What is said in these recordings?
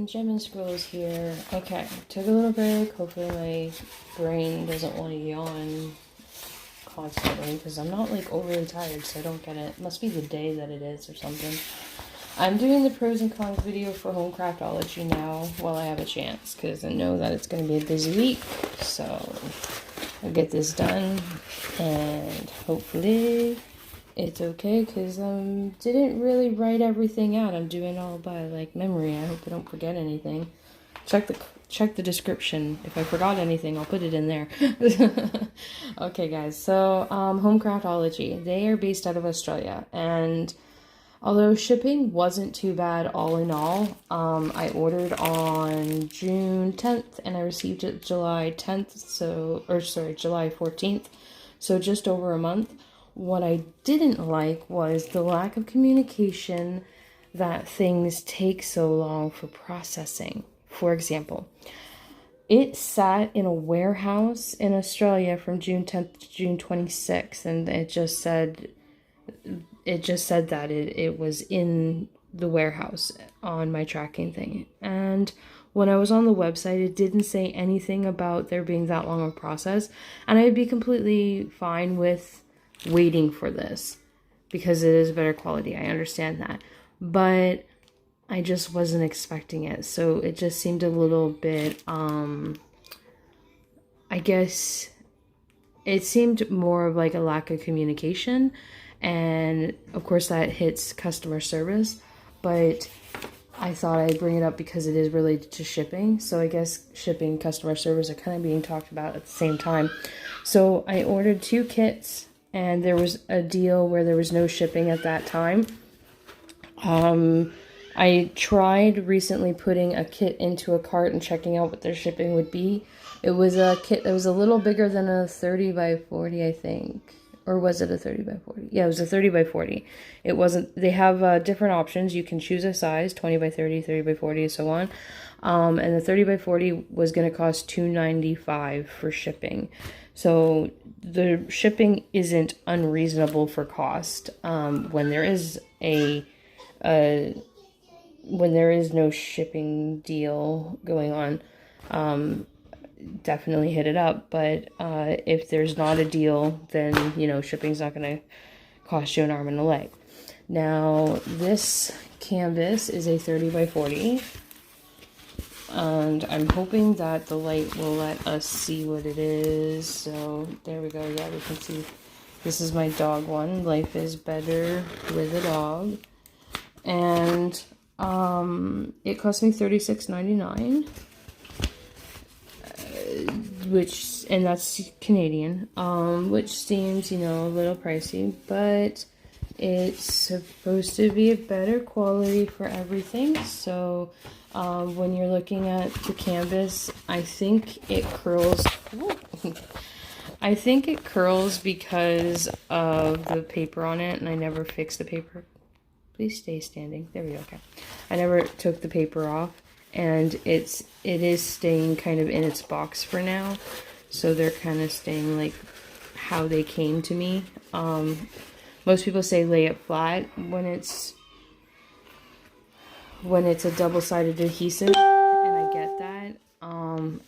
Gem and Scrolls here. Okay, took a little break. Hopefully my brain doesn't want to yawn constantly because I'm not like overly tired, so I don't get it. Must be the day that it is or something. I'm doing the pros and cons video for Home Craftology now while I have a chance because I know that it's going to be a busy week. So I'll get this done and hopefully it's okay because didn't really write everything out. I'm doing all by like memory. I hope I don't forget anything. Check the description. If I forgot anything, I'll put it in there. Okay, guys. So Home Craftology. They are based out of Australia, and although shipping wasn't too bad all in all, I ordered on June 10th and I received it July 10th. July 14th. So just over a month. What I didn't like was the lack of communication, that things take so long for processing. For example, it sat in a warehouse in Australia from June 10th to June 26th, and it just said that it was in the warehouse on my tracking thing. And when I was on the website, it didn't say anything about there being that long of a process, and I'd be completely fine with waiting for this because it is better quality. I understand that, but I just wasn't expecting it, so it just seemed a little bit I guess it seemed more of like a lack of communication, and of course that hits customer service, but I thought I'd bring it up because it is related to shipping. So I guess shipping and customer service are kind of being talked about at the same time. So I ordered 2 kits, and there was a deal where there was no shipping at that time. I tried recently putting a kit into a cart and checking out what their shipping would be. It was a kit that was a little bigger than a 30 by 40, I think. Or was it a 30 by 40? Yeah, it was a 30 by 40. It wasn't, they have different options. You can choose a size, 20 by 30, 30 by 40, and so on. And the 30 by 40 was going to cost $2.95 for shipping. So the shipping isn't unreasonable for cost when there is no shipping deal going on. Definitely hit it up, but if there's not a deal, then shipping's not going to cost you an arm and a leg. Now this canvas is a 30 by 40, and I'm hoping that the light will let us see what it is. So there we go. Yeah, we can see this is my dog one. Life is better with a dog, and it cost me $36.99. And that's Canadian, which seems, a little pricey, but it's supposed to be a better quality for everything. So, when you're looking at the canvas, I think it curls. I think it curls because of the paper on it, and I never fixed the paper. Please stay standing. There we go. Okay. I never took the paper off. And it is staying kind of in its box for now. So they're kind of staying like how they came to me. Most people say lay it flat when it's a double-sided adhesive, and I get that. And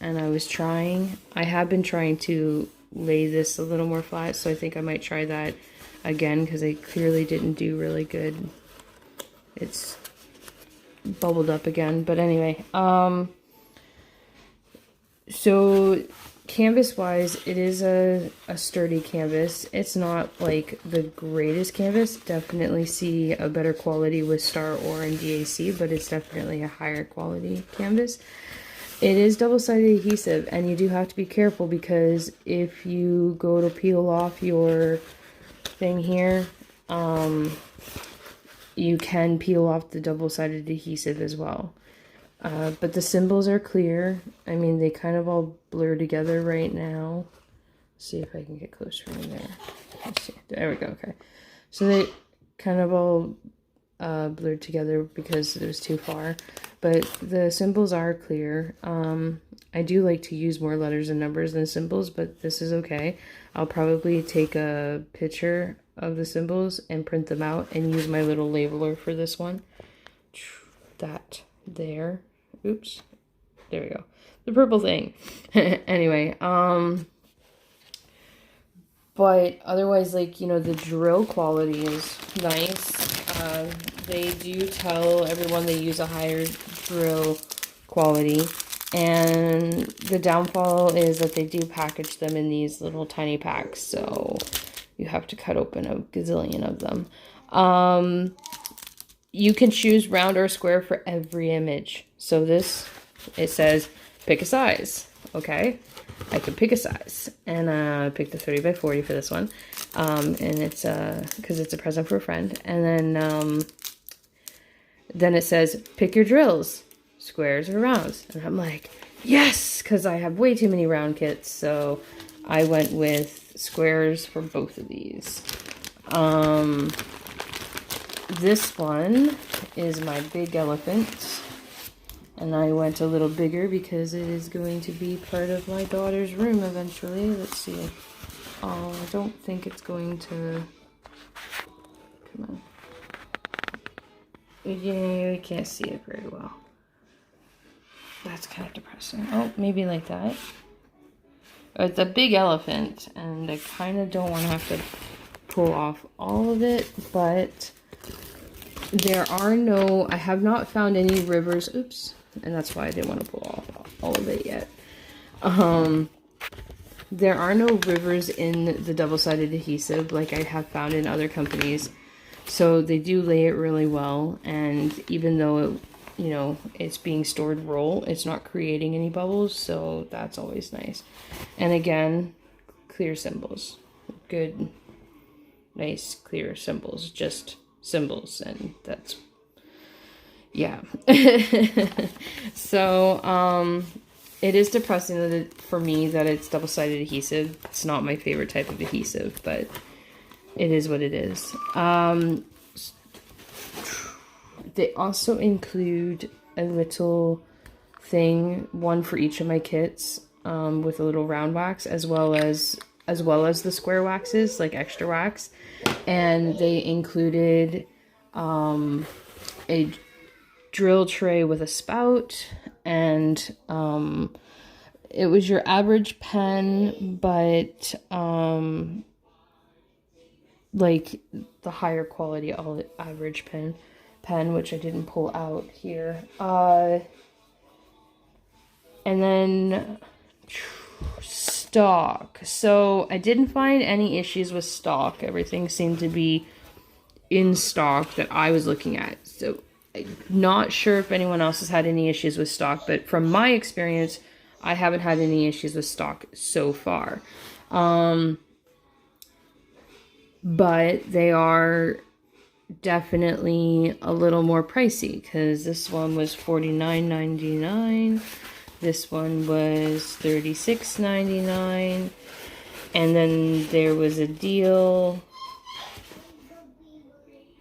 I have been trying to lay this a little more flat, so I think I might try that again because I clearly didn't do really good. It's bubbled up again, but anyway, so canvas wise, it is a sturdy canvas. It's not like the greatest canvas. Definitely see a better quality with Star Ore and DAC, but it's definitely a higher quality canvas. It is double-sided adhesive, and you do have to be careful because if you go to peel off your thing here, you can peel off the double-sided adhesive as well. But the symbols are clear. I mean, they kind of all blur together right now. Let's see if I can get closer in there. Let's see. There we go. Okay. So they kind of all blurred together because it was too far. But the symbols are clear. I do like to use more letters and numbers than symbols, but this is okay. I'll probably take a picture of the symbols and print them out and use my little labeler for this one. That there. Oops. There we go. The purple thing. Anyway, but otherwise, like, you know, the drill quality is nice. They do tell everyone they use a higher drill quality. And the downfall is that they do package them in these little tiny packs. So you have to cut open a gazillion of them. You can choose round or square for every image. So this, it says, pick a size. Okay. I could pick a size, and I picked the 30 by 40 for this one, and it's because it's a present for a friend. And then it says pick your drills, squares or rounds, and I'm like, yes, because I have way too many round kits, so I went with squares for both of these. This one is my big elephant. And I went a little bigger because it is going to be part of my daughter's room eventually. Let's see. Oh, I don't think it's going to... Come on. Yeah, I can't see it very well. That's kind of depressing. Oh, maybe like that. It's a big elephant, and I kind of don't want to have to pull off all of it, but there are no... I have not found any rivers... Oops. And that's why I didn't want to pull off all of it yet. There are no rivers in the double-sided adhesive like I have found in other companies. So they do lay it really well. And even though it, you know, it's being stored roll, it's not creating any bubbles. So that's always nice. And again, clear symbols. Good, nice, clear symbols. Just symbols. And that's... Yeah. So, it is depressing that for me that it's double-sided adhesive. It's not my favorite type of adhesive, but it is what it is. They also include a little thing, one for each of my kits, with a little round wax, as well as the square waxes, like extra wax. And they included, a drill tray with a spout, and it was your average pen, but like the higher quality average pen, which I didn't pull out here. And then stock. So I didn't find any issues with stock. Everything seemed to be in stock that I was looking at. So not sure if anyone else has had any issues with stock, but from my experience, I haven't had any issues with stock so far. But they are definitely a little more pricey, because this one was $49.99. This one was $36.99. And then there was a deal.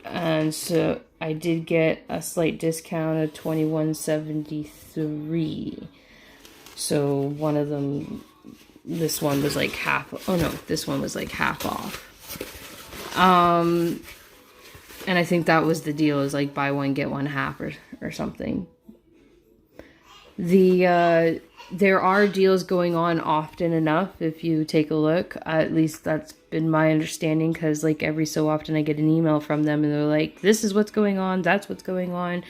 And so I did get a slight discount of $21.73. So one of them, this one was like half. Oh no, this one was like half off. And I think that was the deal, is like buy one get one half or something. There are deals going on often enough if you take a look. At least that's been my understanding, because like every so often I get an email from them and they're like, this is what's going on, that's what's going on.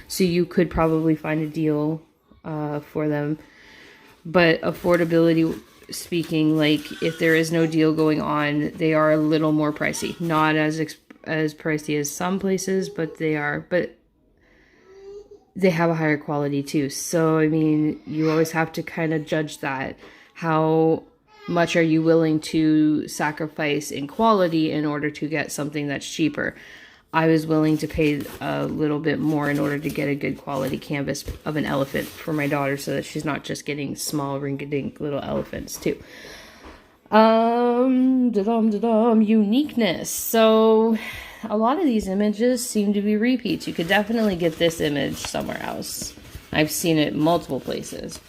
So you could probably find a deal for them. But affordability speaking, like if there is no deal going on, they are a little more pricey. Not as pricey as some places, but they are. But they have a higher quality too. So, I mean, you always have to kind of judge that. How much are you willing to sacrifice in quality in order to get something that's cheaper? I was willing to pay a little bit more in order to get a good quality canvas of an elephant for my daughter, so that she's not just getting small rinky-dink little elephants too. Uniqueness. So a lot of these images seem to be repeats. You could definitely get this image somewhere else. I've seen it multiple places.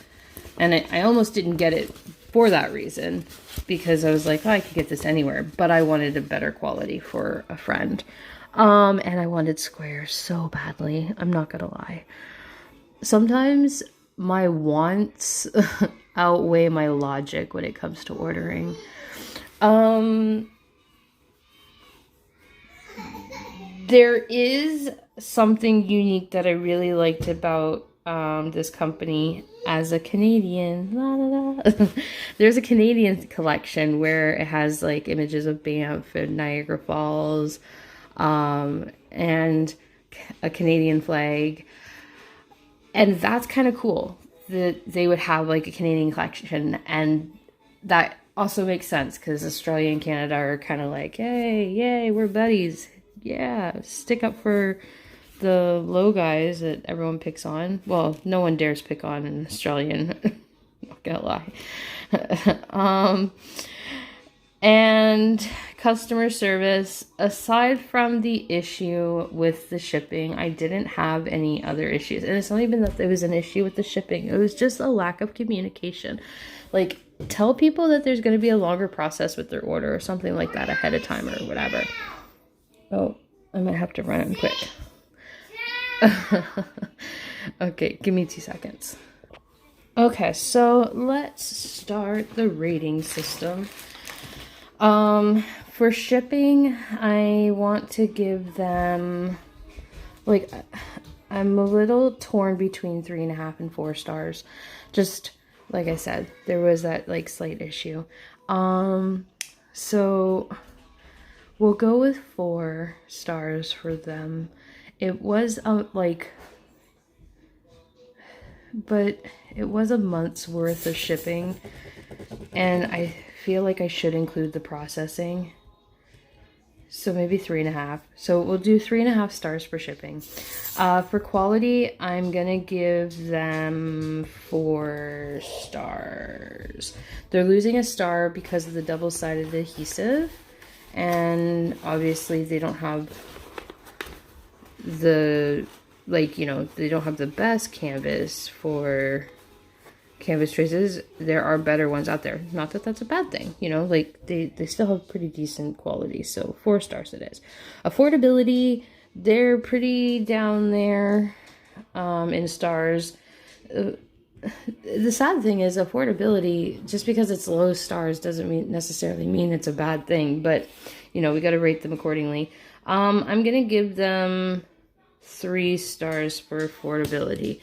And I almost didn't get it for that reason, because I was like, oh, I could get this anywhere. But I wanted a better quality for a friend. And I wanted squares so badly. I'm not gonna lie. sometimes my wants outweigh my logic when it comes to ordering. There is something unique that I really liked about this company as a Canadian. La, la, la. There's a Canadian collection where it has like images of Banff and Niagara Falls, and a Canadian flag. And that's kind of cool that they would have like a Canadian collection, and that also makes sense because Australia and Canada are kind of like, hey, yay, we're buddies. Yeah, stick up for the low guys that everyone picks on. Well, no one dares pick on an Australian. Not gonna lie. And customer service, aside from the issue with the shipping, I didn't have any other issues. And it's not even that there was an issue with the shipping. It was just a lack of communication. Like, tell people that there's going to be a longer process with their order or something like that ahead of time or whatever. Oh, I might have to run it quick. Okay, give me 2 seconds. Okay, so let's start the rating system. For shipping, I want to give them, like, I'm a little torn between 3.5 and 4 stars. Just, like I said, there was that, like, slight issue. So we'll go with 4 stars for them. It was, but it was a month's worth of shipping, and I feel like I should include the processing. So maybe 3.5. So we'll do 3.5 stars for shipping. For quality, I'm gonna give them 4 stars. They're losing a star because of the double-sided adhesive, and obviously they don't have the, like, you know, they don't have the best canvas for canvas traces. There are better ones out there. Not that that's a bad thing, you know, like they still have pretty decent quality. So 4 stars it is. Affordability, they're pretty down there in stars. The sad thing is affordability, just because it's low stars doesn't necessarily mean it's a bad thing, but you know, we got to rate them accordingly. I'm gonna give them 3 stars for affordability.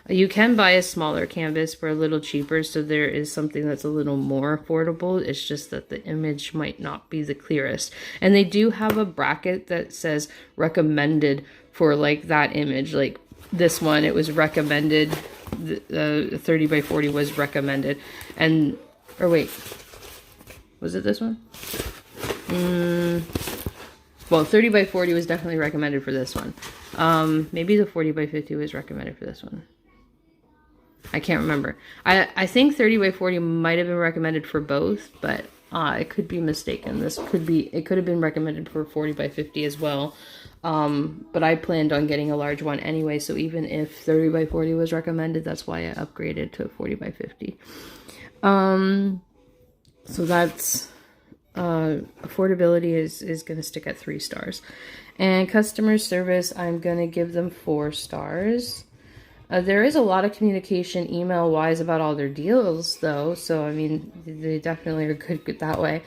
You can buy a smaller canvas for a little cheaper, so there is something that's a little more affordable. It's just that the image might not be the clearest. And they do have a bracket that says recommended for like that image. Like this one, it was recommended. The 30 by 40 was recommended. And, or wait, was it this one? Well, 30 by 40 was definitely recommended for this one. Maybe the 40 by 50 was recommended for this one. I can't remember. I think 30 by 40 might have been recommended for both, but I could be mistaken. It could have been recommended for 40 by 50 as well. But I planned on getting a large one anyway, so even if 30 by 40 was recommended, that's why I upgraded to 40 by 50. So that's affordability is going to stick at 3 stars. And customer service, I'm going to give them 4 stars. There is a lot of communication email-wise about all their deals, though. So, I mean, they definitely are good that way.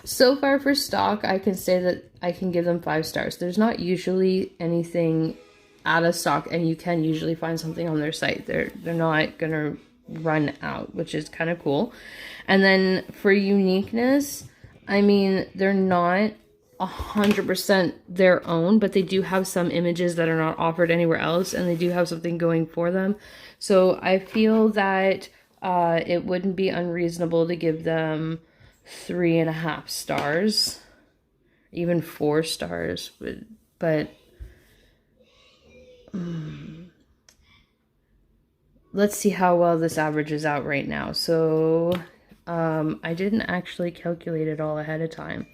So far for stock, I can say that I can give them 5 stars. There's not usually anything out of stock, and you can usually find something on their site. They're not going to run out, which is kind of cool. And then for uniqueness, I mean, they're not 100% their own, but they do have some images that are not offered anywhere else, and they do have something going for them. So I feel that it wouldn't be unreasonable to give them 3.5 stars, even 4 stars, but let's see how well this averages out right now. So I didn't actually calculate it all ahead of time.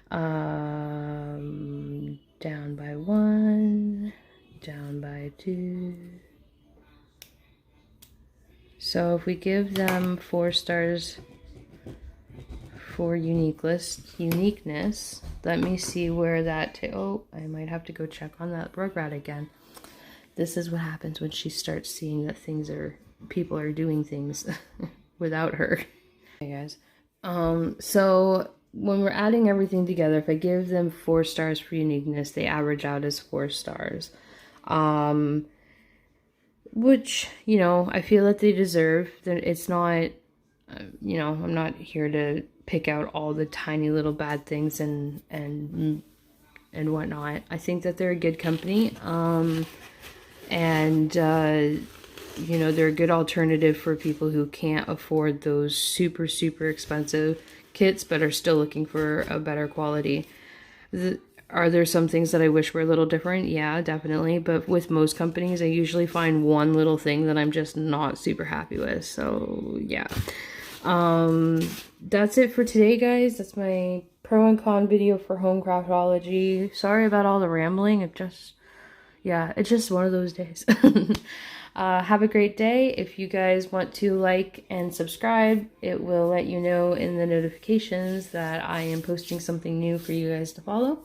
Down by 1, down by 2. So if we give them 4 stars for uniqueness, let me see where that, oh, I might have to go check on that Rugrat again. This is what happens when she starts seeing that people are doing things without her. Hey guys. So when we're adding everything together, if I give them 4 stars for uniqueness, they average out as 4 stars. Which, you know, I feel that they deserve. It's not, you know, I'm not here to pick out all the tiny little bad things and whatnot. I think that they're a good company. You know, they're a good alternative for people who can't afford those super, super expensive kits, but are still looking for a better quality. Are there some things that I wish were a little different? Yeah, definitely. But with most companies, I usually find one little thing that I'm just not super happy with. So, yeah. That's it for today, guys. That's my pro and con video for Home Craftology. Sorry about all the rambling. It's just one of those days. Have a great day. If you guys want to like and subscribe, it will let you know in the notifications that I am posting something new for you guys to follow.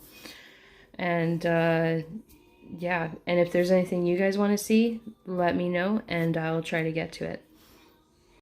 And yeah, and if there's anything you guys want to see, let me know and I'll try to get to it.